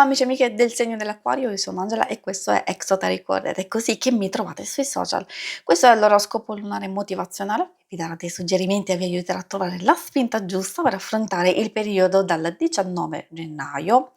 amici e amiche del segno dell'Acquario, io sono Angela e questo è Exoteric World ed è così che mi trovate sui social. Questo è l'oroscopo lunare motivazionale, vi darà dei suggerimenti e vi aiuterà a trovare la spinta giusta per affrontare il periodo dal 19 gennaio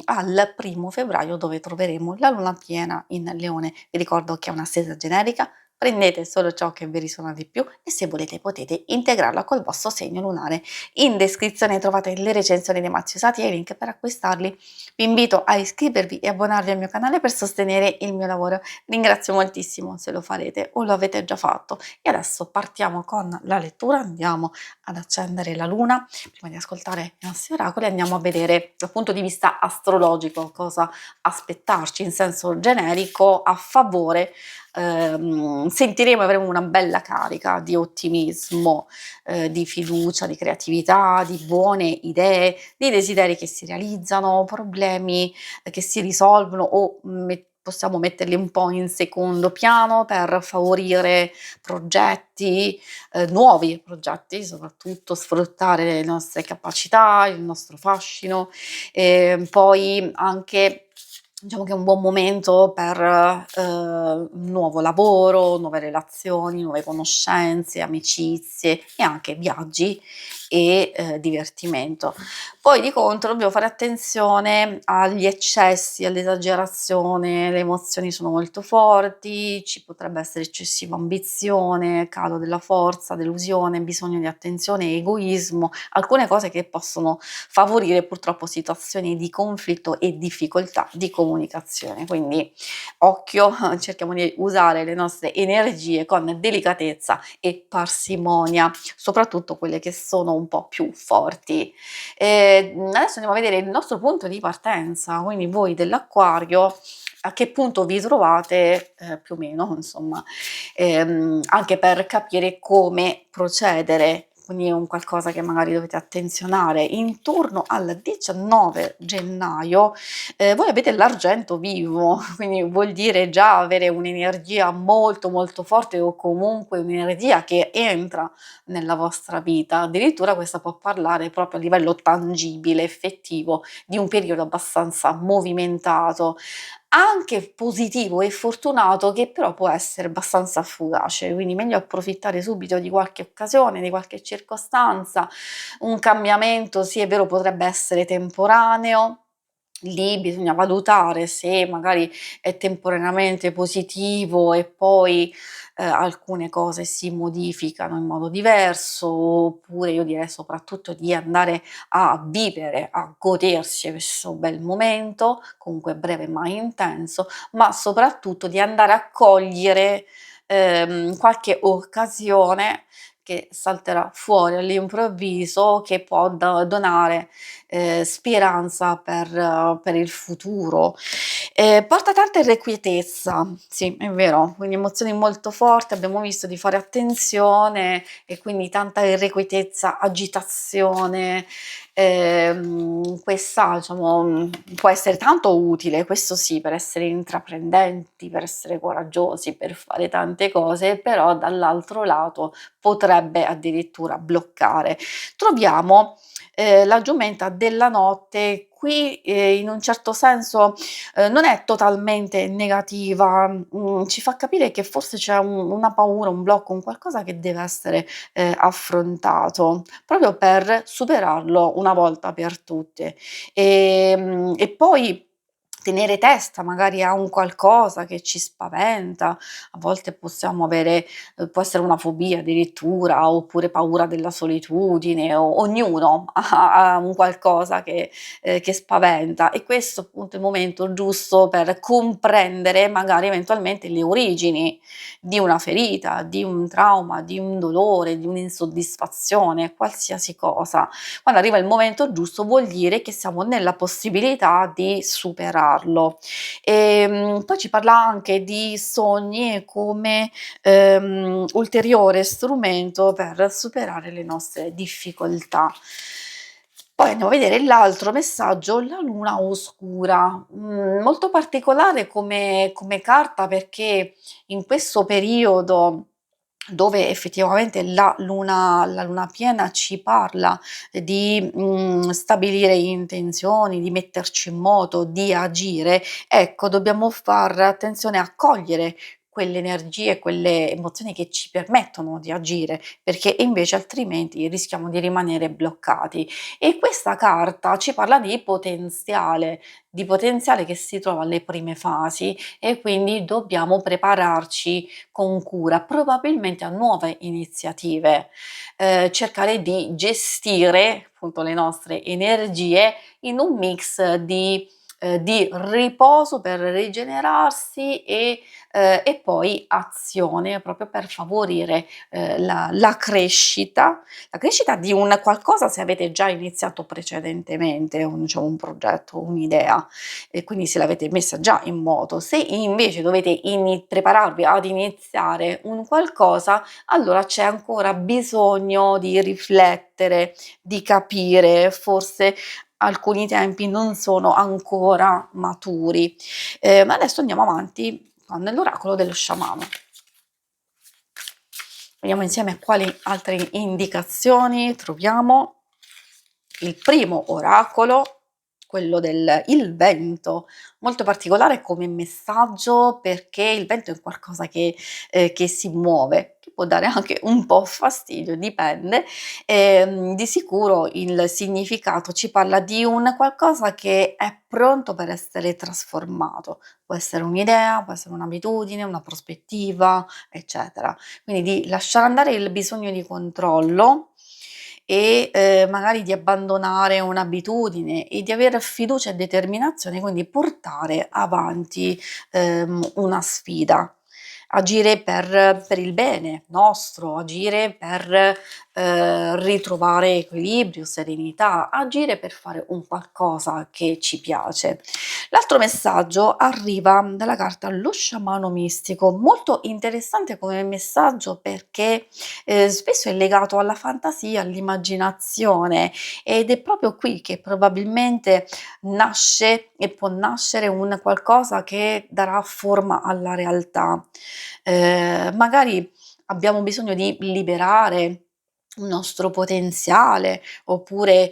al 1 febbraio dove troveremo la luna piena in Leone. Vi ricordo che è una stesa generica. Prendete solo ciò che vi risuona di più e se volete potete integrarla col vostro segno lunare. In descrizione trovate le recensioni dei mazzi usati e i link per acquistarli. Vi invito a iscrivervi e abbonarvi al mio canale per sostenere il mio lavoro. Ringrazio moltissimo se lo farete o lo avete già fatto. E adesso partiamo con la lettura, andiamo ad accendere la luna. Prima di ascoltare i nostri oracoli andiamo a vedere dal punto di vista astrologico cosa aspettarci in senso generico a favore. Sentiremo, avremo una bella carica di ottimismo, di fiducia, di creatività, di buone idee, di desideri che si realizzano, problemi che si risolvono o possiamo metterli un po' in secondo piano per favorire progetti, nuovi progetti, soprattutto sfruttare le nostre capacità, il nostro fascino, e poi anche diciamo che è un buon momento per nuovo lavoro, nuove relazioni, nuove conoscenze, amicizie e anche viaggi e divertimento. Poi di contro dobbiamo fare attenzione agli eccessi, all'esagerazione, le emozioni sono molto forti, ci potrebbe essere eccessiva ambizione, calo della forza, delusione, bisogno di attenzione, egoismo, alcune cose che possono favorire purtroppo situazioni di conflitto e difficoltà di comunicazione. Quindi occhio, cerchiamo di usare le nostre energie con delicatezza e parsimonia, soprattutto quelle che sono un po' più forti. Adesso andiamo a vedere il nostro punto di partenza, quindi voi dell'Acquario a che punto vi trovate più o meno, insomma, anche per capire come procedere. Quindi è un qualcosa che magari dovete attenzionare. Intorno al 19 gennaio voi avete l'argento vivo, quindi vuol dire già avere un'energia molto molto forte o comunque un'energia che entra nella vostra vita. Addirittura questa può parlare proprio a livello tangibile, effettivo, di un periodo abbastanza movimentato, anche positivo e fortunato, che però può essere abbastanza fugace, quindi meglio approfittare subito di qualche occasione, di qualche circostanza. Un cambiamento, sì è vero, potrebbe essere temporaneo. Lì bisogna valutare se magari è temporaneamente positivo e poi alcune cose si modificano in modo diverso, oppure io direi soprattutto di andare a vivere, a godersi questo bel momento, comunque breve ma intenso, ma soprattutto di andare a cogliere qualche occasione che salterà fuori all'improvviso, che può donare speranza per il futuro. Porta tanta irrequietezza, sì, è vero, quindi emozioni molto forti, abbiamo visto di fare attenzione e quindi tanta irrequietezza, agitazione. Questa diciamo, può essere tanto utile, questo sì, per essere intraprendenti, per essere coraggiosi, per fare tante cose, però dall'altro lato potrebbe addirittura bloccare. Troviamo la giumenta della notte qui, in un certo senso, non è totalmente negativa, ci fa capire che forse c'è una paura, un blocco, un qualcosa che deve essere affrontato, proprio per superarlo una volta per tutte. E poi tenere testa magari a un qualcosa che ci spaventa, a volte possiamo avere può essere una fobia addirittura, oppure paura della solitudine, o ognuno ha un qualcosa che spaventa, e questo appunto è il momento giusto per comprendere magari eventualmente le origini di una ferita, di un trauma, di un dolore, di un'insoddisfazione, qualsiasi cosa. Quando arriva il momento giusto vuol dire che siamo nella possibilità di superarlo. Poi ci parla anche di sogni come ulteriore strumento per superare le nostre difficoltà. Poi andiamo a vedere l'altro messaggio, la luna oscura, molto particolare come carta, perché in questo periodo dove effettivamente la luna piena ci parla di, stabilire intenzioni, di metterci in moto, di agire, ecco dobbiamo far attenzione a cogliere quelle energie, quelle emozioni che ci permettono di agire, perché invece altrimenti rischiamo di rimanere bloccati. E questa carta ci parla di potenziale che si trova alle prime fasi e quindi dobbiamo prepararci con cura, probabilmente a nuove iniziative, cercare di gestire appunto le nostre energie in un mix di riposo per rigenerarsi e poi azione proprio per favorire, la crescita di un qualcosa se avete già iniziato precedentemente, un progetto, un'idea e quindi se l'avete messa già in moto. Se invece dovete prepararvi ad iniziare un qualcosa, allora c'è ancora bisogno di riflettere, di capire, forse alcuni tempi non sono ancora maturi. Ma adesso andiamo avanti con l'oracolo dello sciamano. Vediamo insieme quali altre indicazioni troviamo. Il primo oracolo, quello del il vento, molto particolare come messaggio perché il vento è qualcosa che si muove, che può dare anche un po' fastidio, dipende. Di sicuro il significato ci parla di un qualcosa che è pronto per essere trasformato. Può essere un'idea, può essere un'abitudine, una prospettiva, eccetera. Quindi di lasciare andare il bisogno di controllo e, magari di abbandonare un'abitudine e di aver fiducia e determinazione, quindi portare avanti, una sfida. Agire per il bene nostro, agire per, ritrovare equilibrio, serenità, agire per fare un qualcosa che ci piace. L'altro messaggio arriva dalla carta Lo sciamano mistico, molto interessante come messaggio perché, spesso è legato alla fantasia, all'immaginazione ed è proprio qui che probabilmente nasce e può nascere un qualcosa che darà forma alla realtà. Magari abbiamo bisogno di liberare un nostro potenziale, oppure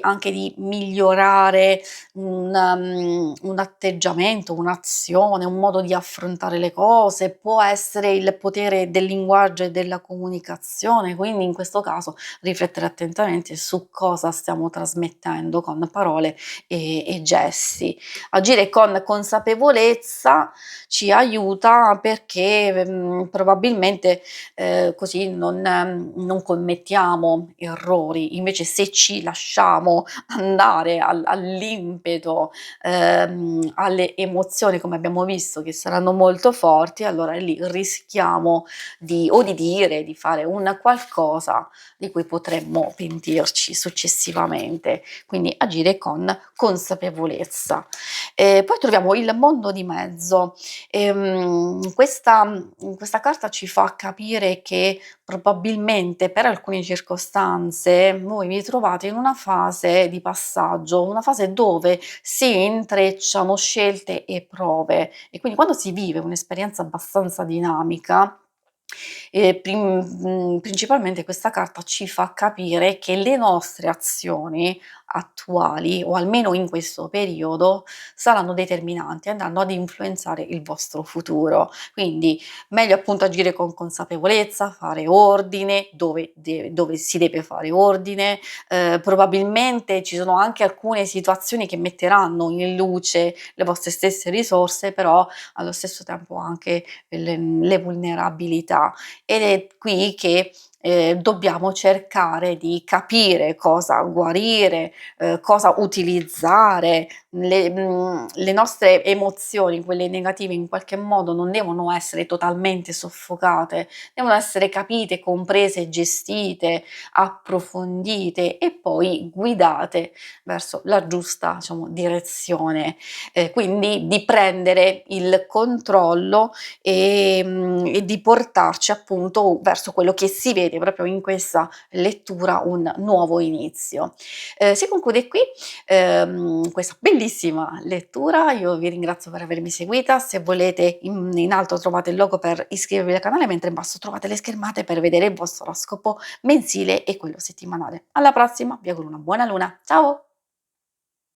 anche di migliorare un atteggiamento, un'azione, un modo di affrontare le cose, può essere il potere del linguaggio e della comunicazione, quindi in questo caso riflettere attentamente su cosa stiamo trasmettendo con parole e gesti. Agire con consapevolezza ci aiuta perché, probabilmente, così non commettiamo errori. Invece se ci lasciamo andare all'impeto, alle emozioni come abbiamo visto che saranno molto forti, allora lì rischiamo di dire, di fare un qualcosa di cui potremmo pentirci successivamente. Quindi agire con consapevolezza. Poi troviamo il mondo di mezzo. Questa carta ci fa capire che probabilmente per alcune circostanze voi vi trovate in una fase di passaggio, una fase dove si intrecciano scelte e prove e quindi quando si vive un'esperienza abbastanza dinamica, principalmente questa carta ci fa capire che le nostre azioni attuali, o almeno in questo periodo, saranno determinanti, andranno ad influenzare il vostro futuro. Quindi meglio appunto agire con consapevolezza, fare ordine dove si deve fare ordine. Probabilmente ci sono anche alcune situazioni che metteranno in luce le vostre stesse risorse, però allo stesso tempo anche le vulnerabilità. Ed è qui che dobbiamo cercare di capire cosa guarire, cosa utilizzare. Le nostre emozioni, quelle negative, in qualche modo non devono essere totalmente soffocate, devono essere capite, comprese, gestite, approfondite e poi guidate verso la giusta, diciamo, direzione. Quindi di prendere il controllo e di portarci appunto verso quello che si vede vedi proprio in questa lettura un nuovo inizio. Si conclude qui, questa bellissima lettura. Io vi ringrazio per avermi seguita. Se volete in alto trovate il logo per iscrivervi al canale, mentre in basso trovate le schermate per vedere il vostro oroscopo mensile e quello settimanale. Alla prossima, vi auguro una buona luna. Ciao!